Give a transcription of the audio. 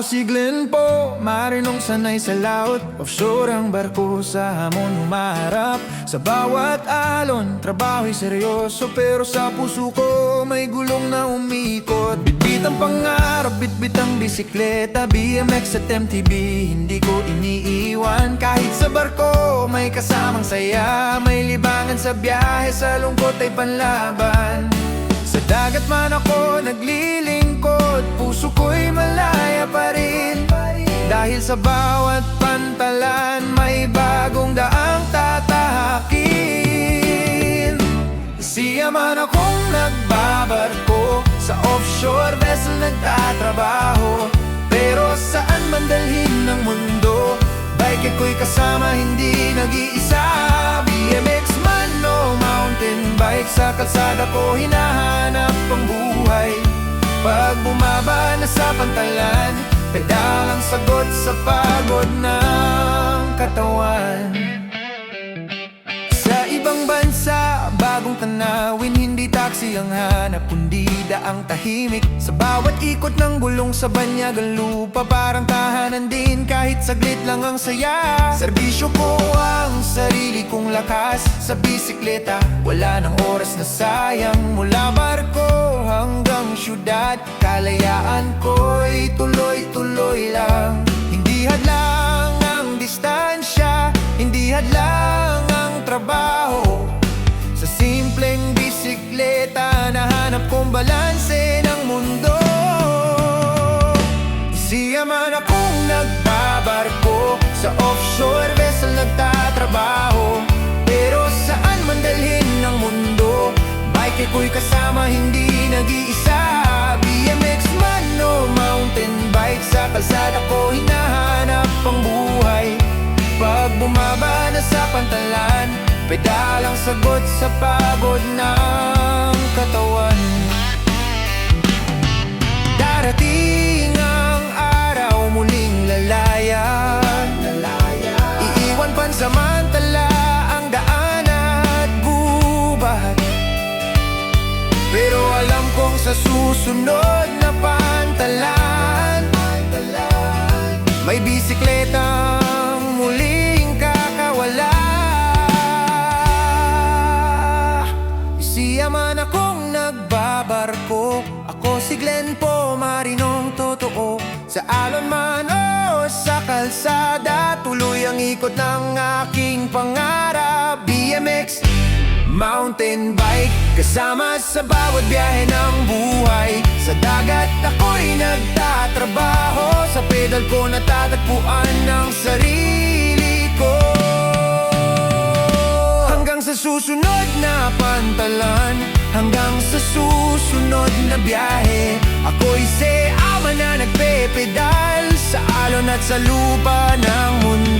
si Glenn po, marinong sanay sa laut. Offshore ang barko, sa hamon humarap. Sa bawat alon, trabaho'y seryoso. Pero sa puso ko, may gulong na umikot. Bitbit ang pangarap, bitbit ang bisikleta. BMX at MTB, hindi ko iniiwan. Kahit sa barko, may kasamang saya. May libangan sa biyahe, sa lungkot ay panlaban. Sa dagat man ako naglilingkod, puso ko'y malaya pa rin. Dahil sa bawat pantalan, may bagong daang tatahakin. Siya man akong nagbabarko, sa offshore vessel nagtatrabaho. Pero saan man dalhin ng mundo, bike ko'y kasama, hindi nag-iisa. BMX man o mountain bike, sa kalsada ko hinahanap ang buhay. Pag bumaba na sa pantalan, pedal ang sagot sa pagod ng katawan. Sa ibang bansa, bagong tanawin, hindi taxi ang hanap, kundi daang tahimik. Sa bawat ikot ng gulong sa banyagang lupa, parang tahanan din, kahit saglit lang ang saya. Serbisyo ko ang sarili kong lakas, sa bisikleta wala nang oras na sayang. Mula barko hanggang syudad, kalayaan ko'y tuloy-tuloy lang. Hindi hadlang ang distansya, hindi hadlang ang trabaho. Sa simpleng bisikleta, nahanap kong balanse ng mundo. Siya man akong nagbabarko, sa offshore vessel nagtatrabaho. Pero saan man dalhin ng mundo, bike ko'y kasama, hindi nag-iisa. BMX man o mountain bike, sa kalsada ko hinahanap ang buhay. Pag bumaba na sa pantalan, pedal ang sagot sa pagod ng katawan. Darating ang araw, muling lalayan. Iiwan pansamantala ang daan at gubat. Pero alam kong sa susunod na pantalan, may bisikletang muling kakawala. Siya man akong nagbabarko, ako si Glenn po, marinong totoo. Sa alon man o sa kalsada, tuloy ang ikot ng aking pangarap. BMX, mountain bike, kasama sa bawat biyahe ng buhay. Sa dagat ako'y nagtatrabaho, sa pedal ko natatagpuan ng sarili ko. Hanggang sa susunod na pantalan, hanggang sa susunod na biyahe, ako'y seaman na nagpepedal, sa alon at sa lupa ng mundo.